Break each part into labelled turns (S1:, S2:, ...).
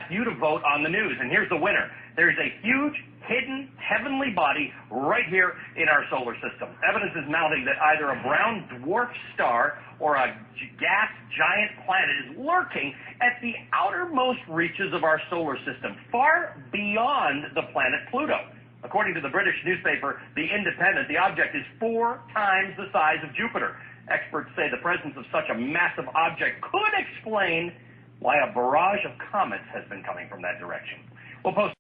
S1: You to vote on the news, and here's the winner. There's a huge, hidden, heavenly body right here in our solar system. Evidence is mounting that either a brown dwarf star or a gas giant planet is lurking at the outermost reaches of our solar system, far beyond the planet Pluto. According to the British newspaper The Independent, the object is 4 times the size of Jupiter. Experts say the presence of such a massive object could explain why a barrage of comets has been coming from that direction. We'll post.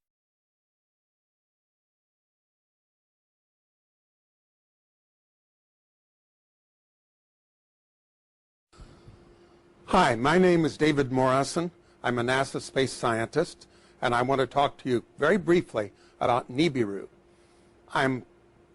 S2: Hi, my name is David Morrison. I'm a NASA space scientist, and I want to talk to you very briefly about Nibiru. I'm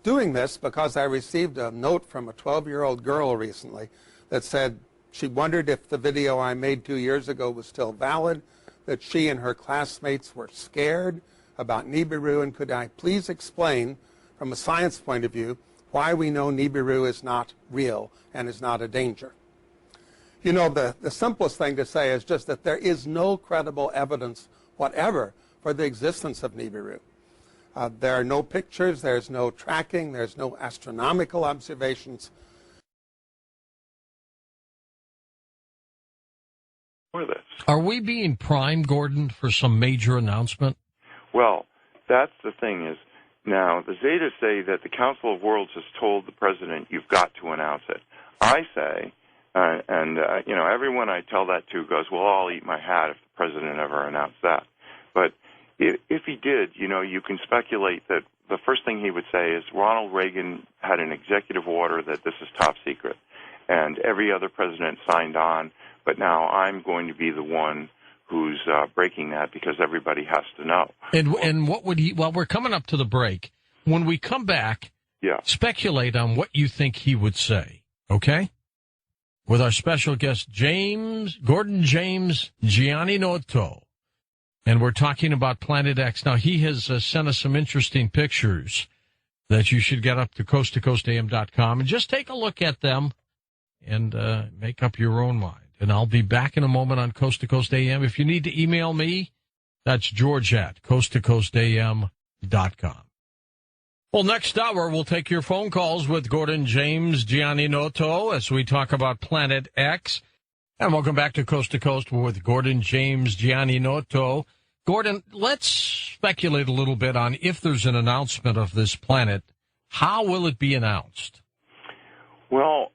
S2: doing this because I received a note from a 12-year-old girl recently that said she wondered if the video I made 2 years ago was still valid, that she and her classmates were scared about Nibiru, and could I please explain, from a science point of view, why we know Nibiru is not real and is not a danger. You know, the simplest thing to say is just that there is no credible evidence whatever for the existence of Nibiru. There are no pictures, there's no tracking, there's no astronomical observations.
S3: Are we being primed, Gordon, for some major announcement?
S4: Well, that's the thing is, now, the Zetas say that the Council of Worlds has told the president, you've got to announce it. I say, everyone I tell that to goes, well, I'll eat my hat if the president ever announced that. But if he did, you can speculate that the first thing he would say is Ronald Reagan had an executive order that this is top secret, and every other president signed on, but now I'm going to be the one who's breaking that because everybody has to know.
S3: And what would he, well, we're coming up to the break. When we come back, speculate on what you think he would say, okay? With our special guest, Gordon James Giannotto. And we're talking about Planet X. Now, he has sent us some interesting pictures that you should get up to coasttocoastam.com and just take a look at them and make up your own mind. And I'll be back in a moment on Coast to Coast AM. If you need to email me, that's George at coasttocoastam.com. Well, next hour, we'll take your phone calls with Gordon James Giannotto as we talk about Planet X. And welcome back to Coast with Gordon James Giannotto. Gordon, let's speculate a little bit on if there's an announcement of this planet. How will it be announced?
S4: Well,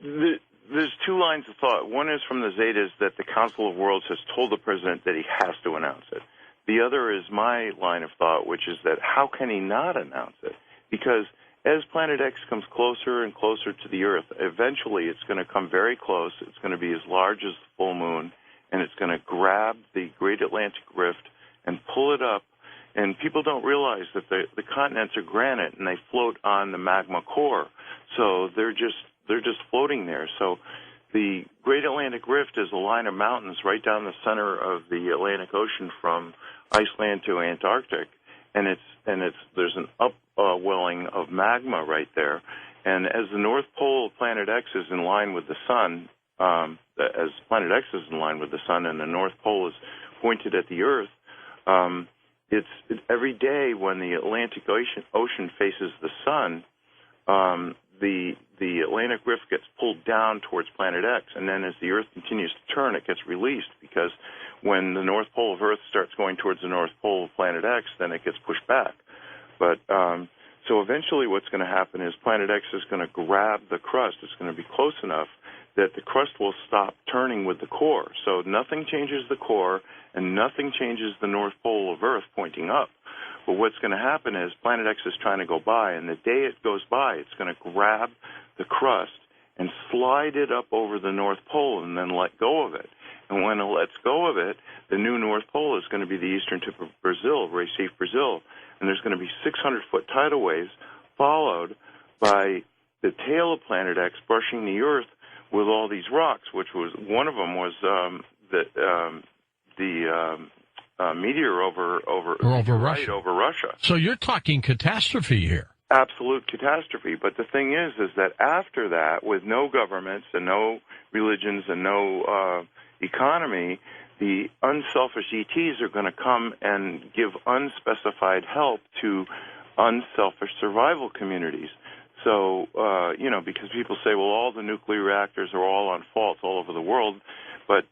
S4: there's 2 lines of thought. One is from the Zetas that the Council of Worlds has told the president that he has to announce it. The other is my line of thought, which is that how can he not announce it? Because as Planet X comes closer and closer to the Earth, eventually it's going to come very close. It's going to be as large as the full moon, and it's going to grab the Great Atlantic Rift and pull it up. And people don't realize that the continents are granite, and they float on the magma core. So they're just floating there. So the Great Atlantic Rift is a line of mountains right down the center of the Atlantic Ocean from Iceland to Antarctic, and there's an upwelling of magma right there. And as the North Pole of Planet X is in line with the sun, as Planet X is in line with the sun, and the North Pole is pointed at the Earth, it's every day when the Atlantic Ocean faces the sun, the Atlantic Rift gets pulled down towards Planet X, and then as the Earth continues to turn, it gets released, because when the North Pole of Earth starts going towards the North Pole of Planet X, then it gets pushed back. But so eventually what's going to happen is Planet X is going to grab the crust. It's going to be close enough that the crust will stop turning with the core. So nothing changes the core, and nothing changes the North Pole of Earth pointing up. But what's going to happen is Planet X is trying to go by, and the day it goes by, it's going to grab the crust and slide it up over the North Pole and then let go of it. And when it lets go of it, the new North Pole is going to be the eastern tip of Brazil, Recife, Brazil. And there's going to be 600-foot tidal waves followed by the tail of Planet X brushing the Earth with all these rocks, which was one of them was the meteor over Russia.
S3: So you're talking catastrophe here.
S4: Absolute catastrophe. But the thing is that after that, with no governments and no religions and no economy, the unselfish ETs are going to come and give unspecified help to unselfish survival communities. So, because people say, well, all the nuclear reactors are all on faults all over the world, but,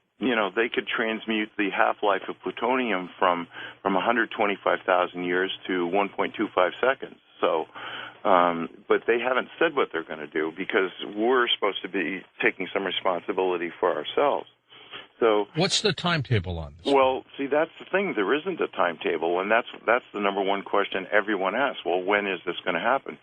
S4: they could transmute the half-life of plutonium from 125,000 years to 1.25 seconds. So, but they haven't said what they're going to do because we're supposed to be taking some responsibility for ourselves. So,
S3: what's the timetable on this?
S4: Well, see, that's the thing. There isn't a timetable, and that's the number one question everyone asks. Well, when is this going to happen?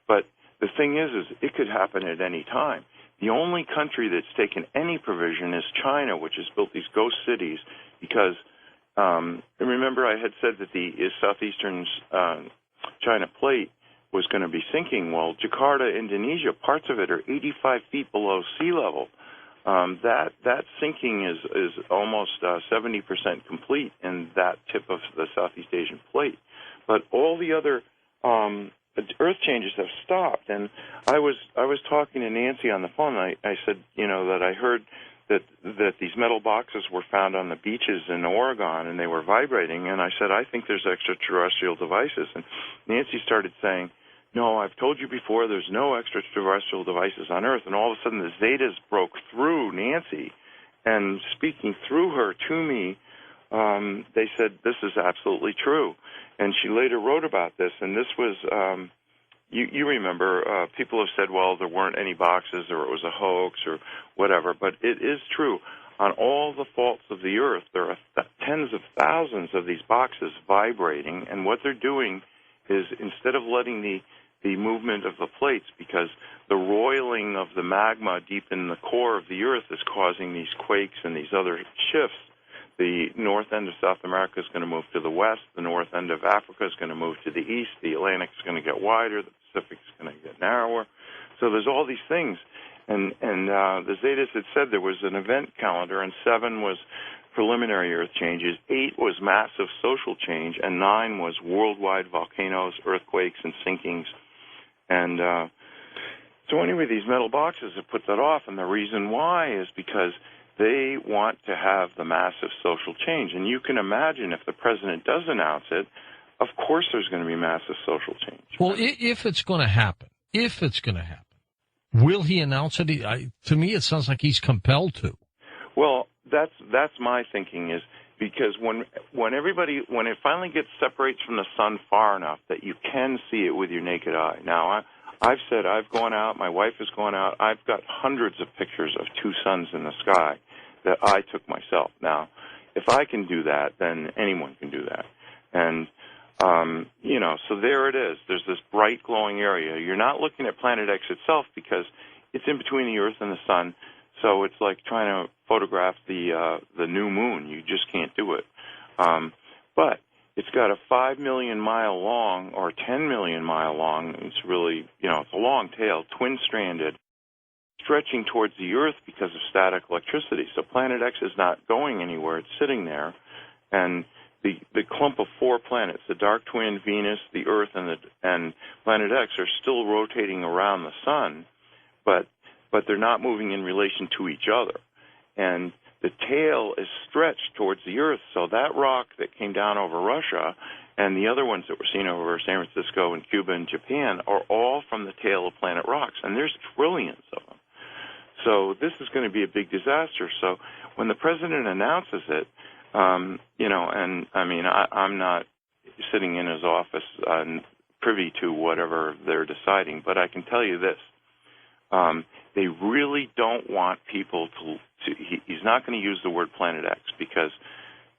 S4: But the thing is it could happen at any time. The only country that's taken any provision is China, which has built these ghost cities because, remember I had said that the southeastern China plate was going to be sinking. Well, Jakarta, Indonesia, parts of it are 85 feet below sea level. That sinking is almost 70% complete in that tip of the Southeast Asian plate. But all the other earth changes have stopped. And I was talking to Nancy on the phone. I said, that I heard that these metal boxes were found on the beaches in Oregon and they were vibrating. And I said, I think there's extraterrestrial devices. And Nancy started saying, no, I've told you before, there's no extraterrestrial devices on Earth. And all of a sudden the Zetas broke through Nancy, and speaking through her to me, they said, this is absolutely true. And she later wrote about this, and this was, you remember, people have said, well, there weren't any boxes, or it was a hoax, or whatever, but it is true. On all the faults of the Earth, there are tens of thousands of these boxes vibrating, and what they're doing is instead of letting the movement of the plates, because the roiling of the magma deep in the core of the Earth is causing these quakes and these other shifts. The north end of South America is going to move to the west. The north end of Africa is going to move to the east. The Atlantic is going to get wider. The Pacific is going to get narrower. So there's all these things. And the Zetas had said there was an event calendar, and 7 was preliminary Earth changes, 8 was massive social change, and 9 was worldwide volcanoes, earthquakes, and sinkings. And so anyway, these metal boxes have put that off, and the reason why is because they want to have the massive social change. And you can imagine if the president does announce it, of course there's going to be massive social change.
S3: Well, if it's going to happen, will he announce it? To me, it sounds like he's compelled to.
S4: Well, that's my thinking, is because when it finally gets separates from the sun far enough that you can see it with your naked eye. Now, I've said I've gone out, my wife has gone out, I've got hundreds of pictures of 2 suns in the sky that I took myself. Now, if I can do that, then anyone can do that. And, so there it is. There's this bright glowing area. You're not looking at Planet X itself because it's in between the Earth and the sun. So it's like trying to photograph the new moon. You just can't do it. But it's got a 5 million mile long or 10 million mile long. It's really, it's a long tail, twin-stranded, stretching towards the Earth because of static electricity. So Planet X is not going anywhere. It's sitting there. And the clump of 4 planets, the dark twin, Venus, the Earth, and Planet X, are still rotating around the sun, but they're not moving in relation to each other. And the tail is stretched towards the Earth, so that rock that came down over Russia and the other ones that were seen over San Francisco and Cuba and Japan are all from the tail of planet rocks, and there's trillions of them. So this is going to be a big disaster. So when the president announces it, I'm not sitting in his office privy to whatever they're deciding, but I can tell you this. They really don't want people to he's not going to use the word Planet X because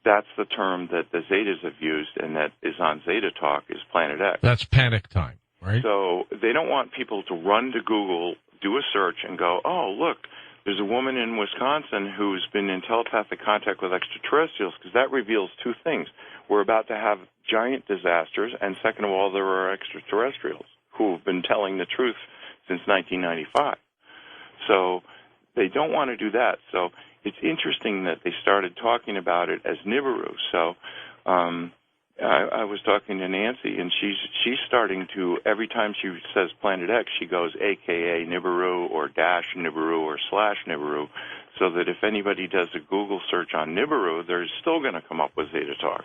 S4: that's the term that the Zetas have used and that is on Zeta Talk is Planet X.
S3: That's panic time, right?
S4: So they don't want people to run to Google, do a search, and go, oh, look, there's a woman in Wisconsin who's been in telepathic contact with extraterrestrials, because that reveals 2 things. We're about to have giant disasters, and second of all, there are extraterrestrials who have been telling the truth since 1995. So they don't want to do that. So it's interesting that they started talking about it as Nibiru. So, I was talking to Nancy, and she's starting to, every time she says Planet X, she goes AKA Niburu or dash Niburu or slash Niburu, so that if anybody does a Google search on Nibiru, they're still going to come up with Zeta Talk.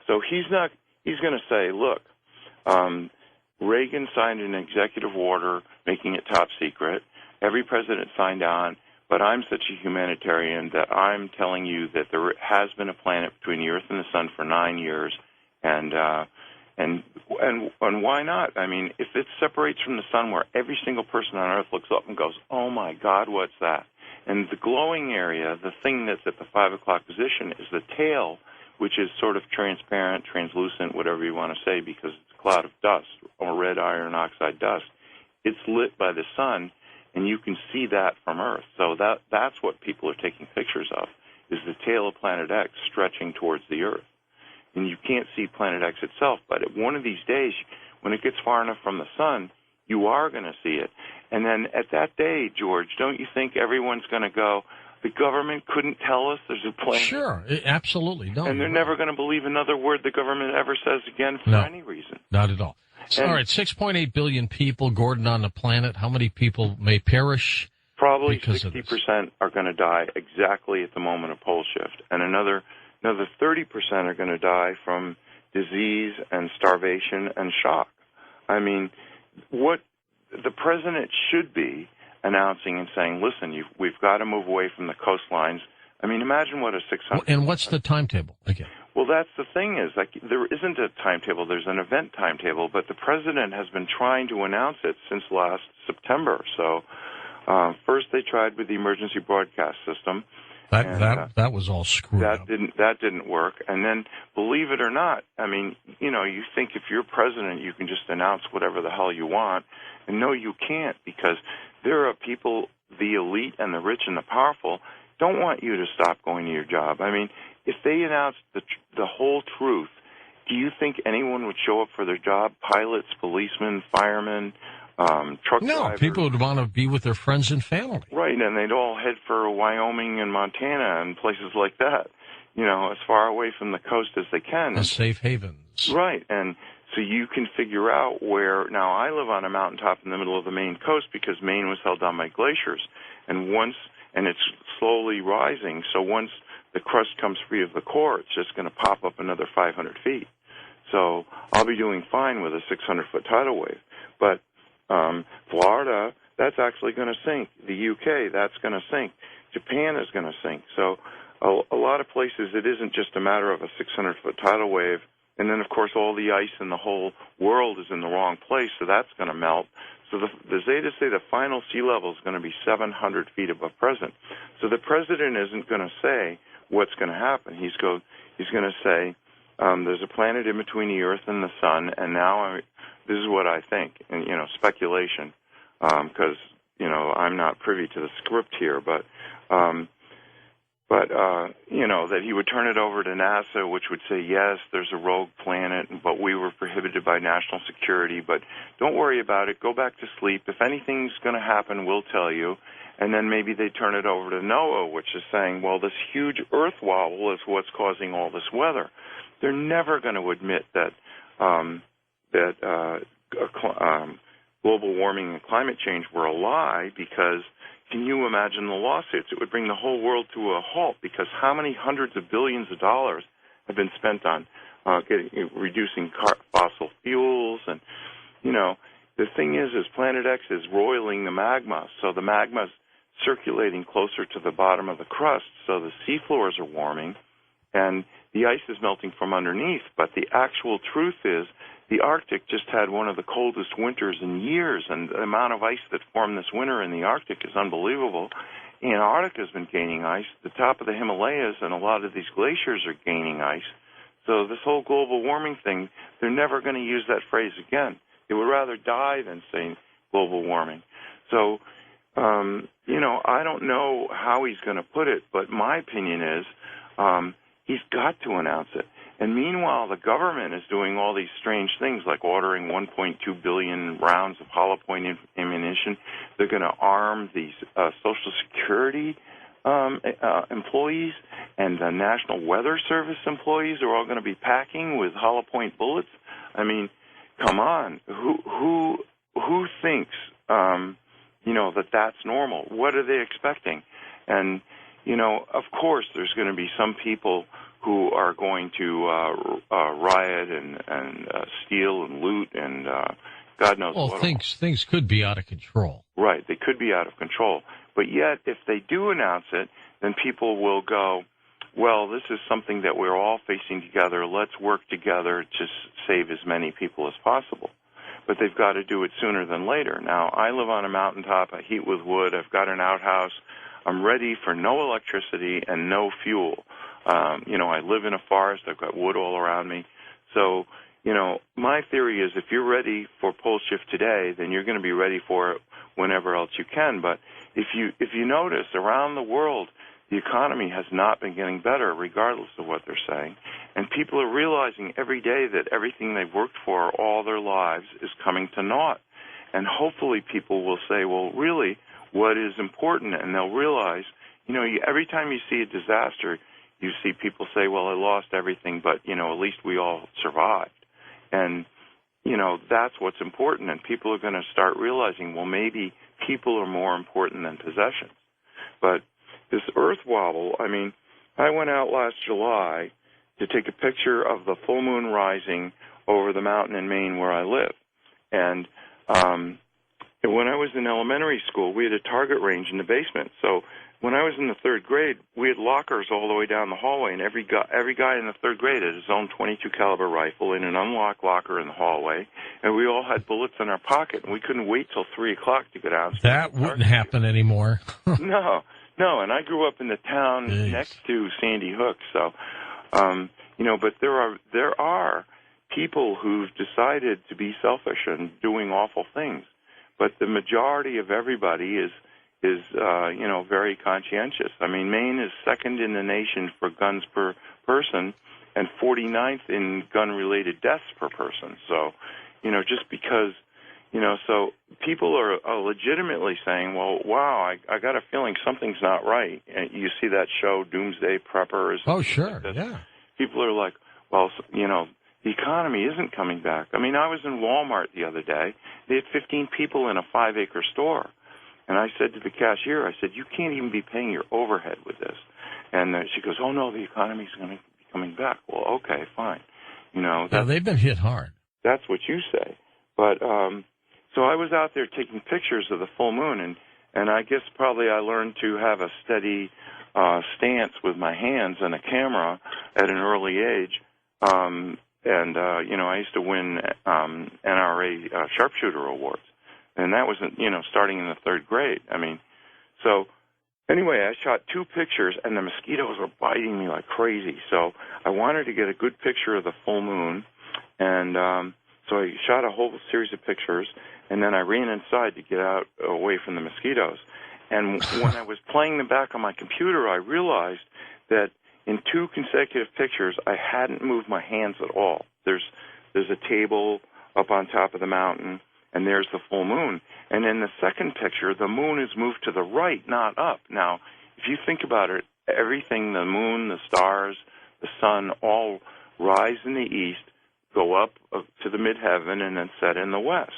S4: So he's going to say, look, Reagan signed an executive order making it top secret. Every president signed on, but I'm such a humanitarian that I'm telling you that there has been a planet between the Earth and the Sun for 9 years, and why not? I mean, if it separates from the Sun where every single person on Earth looks up and goes, oh my God, what's that? And the glowing area, the thing that's at the 5 o'clock position, is the tail, which is sort of transparent, translucent, whatever you want to say, because it's a cloud of dust or red iron oxide dust. It's lit by the sun, and you can see that from Earth. So that's what people are taking pictures of, is the tail of Planet X stretching towards the Earth. And you can't see Planet X itself, but one of these days, when it gets far enough from the sun, you are going to see it. And then at that day, George, don't you think everyone's going to go, the government couldn't tell us there's a planet?
S3: Sure, absolutely. No,
S4: and they're never going to believe another word the government ever says again for any reason.
S3: Not at all. So, all right, 6.8 billion people, Gordon, on the planet. How many people may perish?
S4: Probably 60% are going to die exactly at the moment of pole shift, and another 30% are going to die from disease and starvation and shock. I mean, what the president should be announcing and saying, listen, we've got to move away from the coastlines. I mean, imagine what a 600...
S3: And what's the timetable again?
S4: Well, that's the thing is, like, there isn't a timetable. There's an event timetable, but the president has been trying to announce it since last September. So first they tried with the emergency broadcast system.
S3: That was all screwed up.
S4: That didn't work. And then, believe it or not, I mean, you know, you think if you're president, you can just announce whatever the hell you want. And no, you can't, because there are people, the elite and the rich and the powerful, don't want you to stop going to your job. I mean, if they announced the whole truth, do you think anyone would show up for their job? Pilots, policemen, firemen, truck drivers?
S3: No, people would want to be with their friends and family.
S4: Right, and they'd all head for Wyoming and Montana and places like that, you know, as far away from the coast as they can.
S3: The safe havens.
S4: Right, and so you can figure out where, now I live on a mountaintop in the middle of the Maine coast because Maine was held down by glaciers, and it's slowly rising, so once the crust comes free of the core, it's just going to pop up another 500 feet. So I'll be doing fine with a 600-foot tidal wave. But Florida, that's actually going to sink. The UK, that's going to sink. Japan is going to sink. So a lot of places, it isn't just a matter of a 600-foot tidal wave. And then, of course, all the ice in the whole world is in the wrong place, so that's going to melt. So the Zetas say the final sea level is going to be 700 feet above present. So the president isn't going to say what's going to happen. He's going to say there's a planet in between the Earth and the Sun, and now this is what I think, and you know, speculation, because you know I'm not privy to the script here, but you know, that he would turn it over to NASA, which would say, yes, there's a rogue planet, but we were prohibited by national security, but don't worry about it. Go back to sleep. If anything's going to happen, we'll tell you. And then maybe they turn it over to NOAA, which is saying, well, this huge Earth wobble is what's causing all this weather. They're never going to admit that global warming and climate change were a lie, because can you imagine the lawsuits? It would bring the whole world to a halt, because how many hundreds of billions of dollars have been spent on reducing fossil fuels? And, you know, the thing is Planet X is roiling the magma, so the magma's circulating closer to the bottom of the crust, so the seafloors are warming, and the ice is melting from underneath. But the actual truth is the Arctic just had one of the coldest winters in years, and the amount of ice that formed this winter in the Arctic is unbelievable. Antarctica's been gaining ice. The top of the Himalayas and a lot of these glaciers are gaining ice. So this whole global warming thing, they're never going to use that phrase again. They would rather die than say global warming. So, you know, I don't know how he's going to put it, but my opinion is he's got to announce it. And meanwhile, the government is doing all these strange things, like ordering 1.2 billion rounds of hollow point ammunition. They're going to arm these Social Security employees and the National Weather Service employees are all going to be packing with hollow point bullets. I mean, come on, who thinks that that's normal? What are they expecting? And of course, there's going to be some people who are going to riot and steal and loot and God knows what.
S3: Well, things could be out of control.
S4: Right, they could be out of control. But yet, if they do announce it, then people will go, well, this is something that we're all facing together. Let's work together to save as many people as possible. But they've got to do it sooner than later. Now, I live on a mountaintop. I heat with wood. I've got an outhouse. I'm ready for no electricity and no fuel. I live in a forest. I've got wood all around me. So, my theory is if you're ready for pole shift today, then you're going to be ready for it whenever else you can. But if you notice, around the world, the economy has not been getting better, regardless of what they're saying. And people are realizing every day that everything they've worked for all their lives is coming to naught. And hopefully people will say, well, really, what is important? And they'll realize, every time you see a disaster, you see people say, well, I lost everything, but, at least we all survived. And, that's what's important. And people are going to start realizing, well, maybe people are more important than possessions. But this Earth wobble, I went out last July to take a picture of the full moon rising over the mountain in Maine where I live. And when I was in elementary school, we had a target range in the basement. So when I was in the third grade, we had lockers all the way down the hallway, and every guy in the third grade had his own .22 caliber rifle in an unlocked locker in the hallway, and we all had bullets in our pocket, and we couldn't wait till 3 o'clock to go downstairs.
S3: That wouldn't happen anymore.
S4: No, and I grew up in the town next to Sandy Hook, so but there are people who've decided to be selfish and doing awful things, but the majority of everybody is very conscientious. Maine is second in the nation for guns per person and 49th in gun-related deaths per person. So, just because, so people are legitimately saying, well, wow, I got a feeling something's not right. And you see that show, Doomsday Preppers.
S3: Oh, sure, yeah.
S4: People are like, well, the economy isn't coming back. I was in Walmart the other day. They had 15 people in a 5-acre store. And I said to the cashier, I said, you can't even be paying your overhead with this. And she goes, oh, no, the economy's going to be coming back. Well, okay, fine.
S3: They've been hit hard.
S4: That's what you say. But so I was out there taking pictures of the full moon, and I guess probably I learned to have a steady stance with my hands and a camera at an early age. I used to win NRA sharpshooter awards. And that was, starting in the third grade. So anyway, I shot 2 pictures, and the mosquitoes were biting me like crazy. So I wanted to get a good picture of the full moon, and so I shot a whole series of pictures, and then I ran inside to get out away from the mosquitoes. And when I was playing them back on my computer, I realized that in 2 consecutive pictures, I hadn't moved my hands at all. There's a table up on top of the mountain, and there's the full moon. And in the second picture, the moon is moved to the right, not up. Now, if you think about it, everything, the moon, the stars, the sun, all rise in the east, go up to the midheaven, and then set in the west.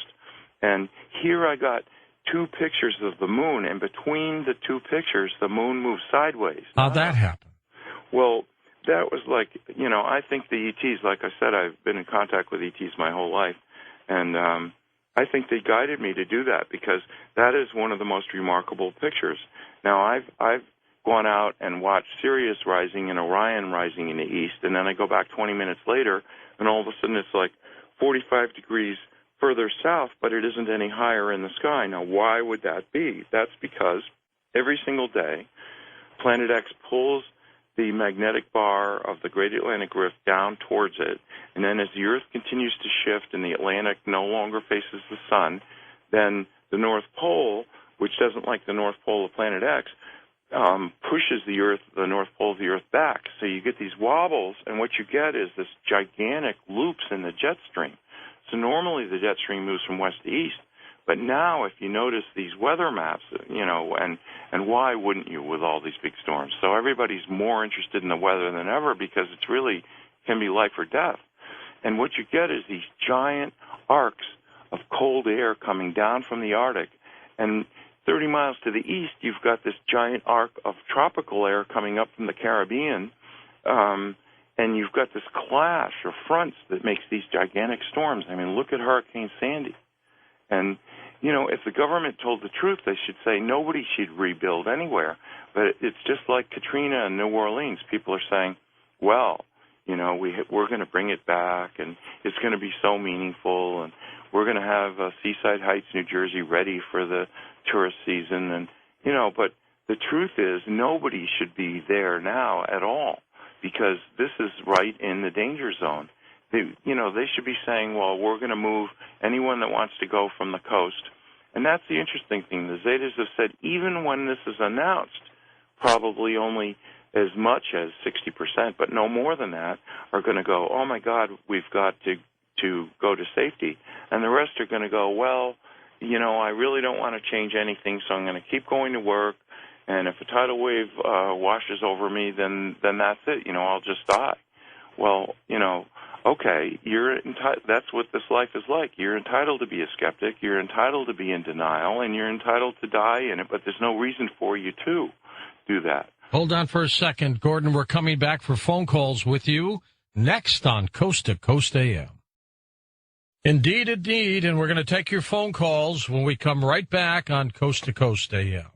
S4: And here I got 2 pictures of the moon, and between the 2 pictures, the moon moves sideways.
S3: How'd that happen?
S4: Well, that was like, I think the ETs, like I said, I've been in contact with ETs my whole life, and I think they guided me to do that because that is one of the most remarkable pictures. Now, I've gone out and watched Sirius rising and Orion rising in the east, and then I go back 20 minutes later, and all of a sudden it's like 45 degrees further south, but it isn't any higher in the sky. Now, why would that be? That's because every single day, Planet X pulls the magnetic bar of the Great Atlantic Rift down towards it, and then as the Earth continues to shift and the Atlantic no longer faces the sun, then the North Pole, which doesn't like the North Pole of Planet X, pushes the North Pole of the Earth back. So you get these wobbles, and what you get is this gigantic loops in the jet stream. So normally the jet stream moves from west to east, But now, if you notice these weather maps, and why wouldn't you with all these big storms? So everybody's more interested in the weather than ever because it's really can be life or death. And what you get is these giant arcs of cold air coming down from the Arctic. And 30 miles to the east, you've got this giant arc of tropical air coming up from the Caribbean. And you've got this clash of fronts that makes these gigantic storms. I mean, look at Hurricane Sandy. And, if the government told the truth, they should say nobody should rebuild anywhere. But it's just like Katrina in New Orleans. People are saying, well, we're going to bring it back, and it's going to be so meaningful, and we're going to have Seaside Heights, New Jersey, ready for the tourist season. And, but the truth is nobody should be there now at all because this is right in the danger zone. They should be saying, well, we're going to move anyone that wants to go from the coast. And that's the interesting thing. The Zetas have said even when this is announced, probably only as much as 60%, but no more than that, are going to go, oh, my God, we've got to go to safety. And the rest are going to go, well, I really don't want to change anything, so I'm going to keep going to work. And if a tidal wave washes over me, then that's it. I'll just die. Well, okay, that's what this life is like. You're entitled to be a skeptic. You're entitled to be in denial, and you're entitled to die in it, but there's no reason for you to do that.
S3: Hold on for a second, Gordon. We're coming back for phone calls with you next on Coast to Coast AM. Indeed, indeed, and we're going to take your phone calls when we come right back on Coast to Coast AM.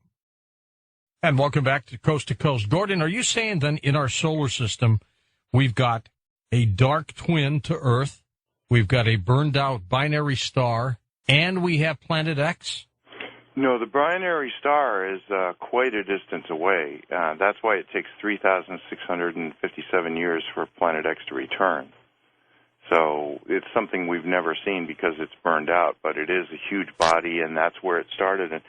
S3: And welcome back to Coast. Gordon, are you saying then in our solar system we've got a dark twin to Earth, we've got a burned-out binary star, and we have Planet X?
S4: No, the binary star is quite a distance away. That's why it takes 3,657 years for Planet X to return. So it's something we've never seen because it's burned out, but it is a huge body, and that's where it started. And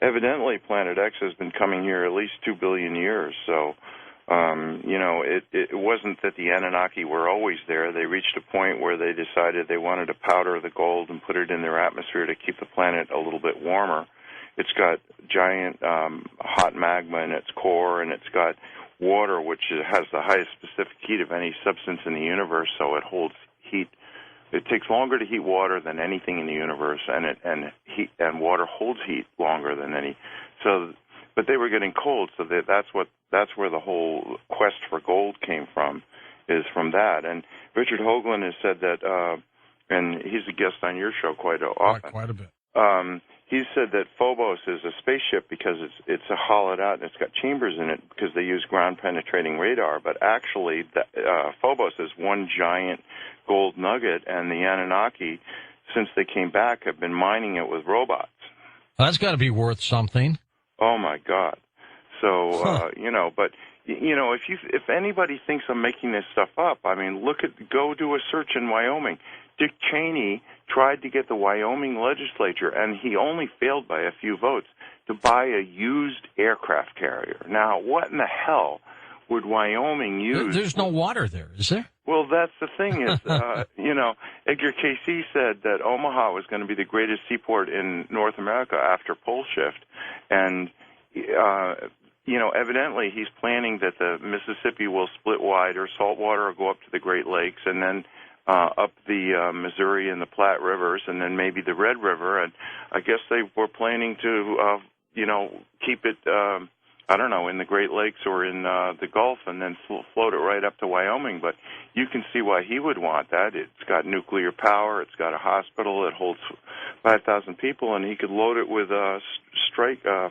S4: evidently, Planet X has been coming here at least 2 billion years. So, it wasn't that the Anunnaki were always there. They reached a point where they decided they wanted to powder the gold and put it in their atmosphere to keep the planet a little bit warmer. It's got giant hot magma in its core, and it's got water, which has the highest specific heat of any substance in the universe, so it holds heat. It takes longer to heat water than anything in the universe, and water holds heat longer than any. So, but they were getting cold, so that's where the whole quest for gold came from, is from that. And Richard Hoagland has said that, and he's a guest on your show quite often.
S3: Quite a bit.
S4: He said that Phobos is a spaceship because it's a hollowed out and it's got chambers in it because they use ground-penetrating radar. But actually, Phobos is one giant gold nugget, and the Anunnaki, since they came back, have been mining it with robots.
S3: That's got to be worth something.
S4: Oh, my God. So, but, if anybody thinks I'm making this stuff up, I mean, go do a search in Wyoming. Dick Cheney tried to get the Wyoming legislature, and he only failed by a few votes, to buy a used aircraft carrier. Now, what in the hell would Wyoming use?
S3: There's no water there, is there?
S4: Well, that's the thing is, Edgar Cayce said that Omaha was going to be the greatest seaport in North America after pole shift. And, evidently he's planning that the Mississippi will split wide, or saltwater will go up to the Great Lakes, and then up the Missouri and the Platte Rivers, and then maybe the Red River. And I guess they were planning to, keep it, in the Great Lakes or in the Gulf, and then float it right up to Wyoming. But you can see why he would want that. It's got nuclear power. It's got a hospital. It holds 5,000 people, and he could load it with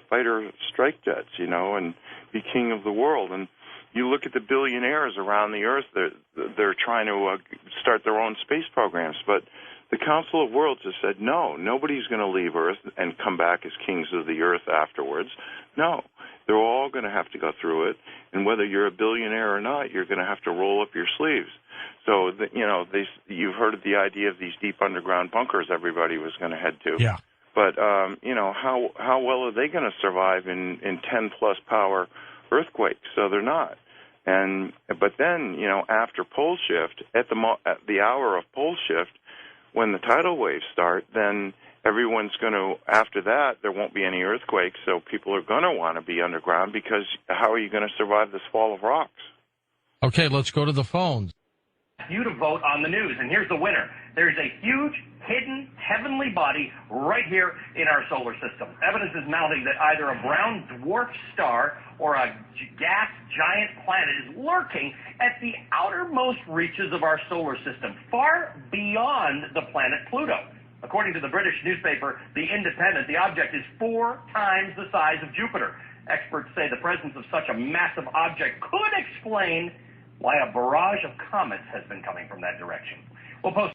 S4: fighter strike jets, and be king of the world. And you look at the billionaires around the earth, they're trying to start their own space programs. But the Council of Worlds has said, no, nobody's going to leave Earth and come back as kings of the earth afterwards. No, they're all going to have to go through it. And whether you're a billionaire or not, you're going to have to roll up your sleeves. So, you've heard of the idea of these deep underground bunkers everybody was going to head to.
S3: Yeah.
S4: But, how well are they going to survive in 10-plus power earthquakes? So they're not. But then, after pole shift, at the hour of pole shift, when the tidal waves start, then everyone's going to, after that, there won't be any earthquakes, so people are going to want to be underground because how are you going to survive this fall of rocks?
S3: Okay, let's go to the phones.
S1: You to vote on the news, and here's the winner. There's a huge, hidden, heavenly body right here in our solar system. Evidence is mounting that either a brown dwarf star or a gas giant planet is lurking at the outermost reaches of our solar system, far beyond the planet Pluto. According to the British newspaper The Independent, the object is 4 times the size of Jupiter. Experts say the presence of such a massive object could explain why a barrage of comets has been coming from that direction. We'll post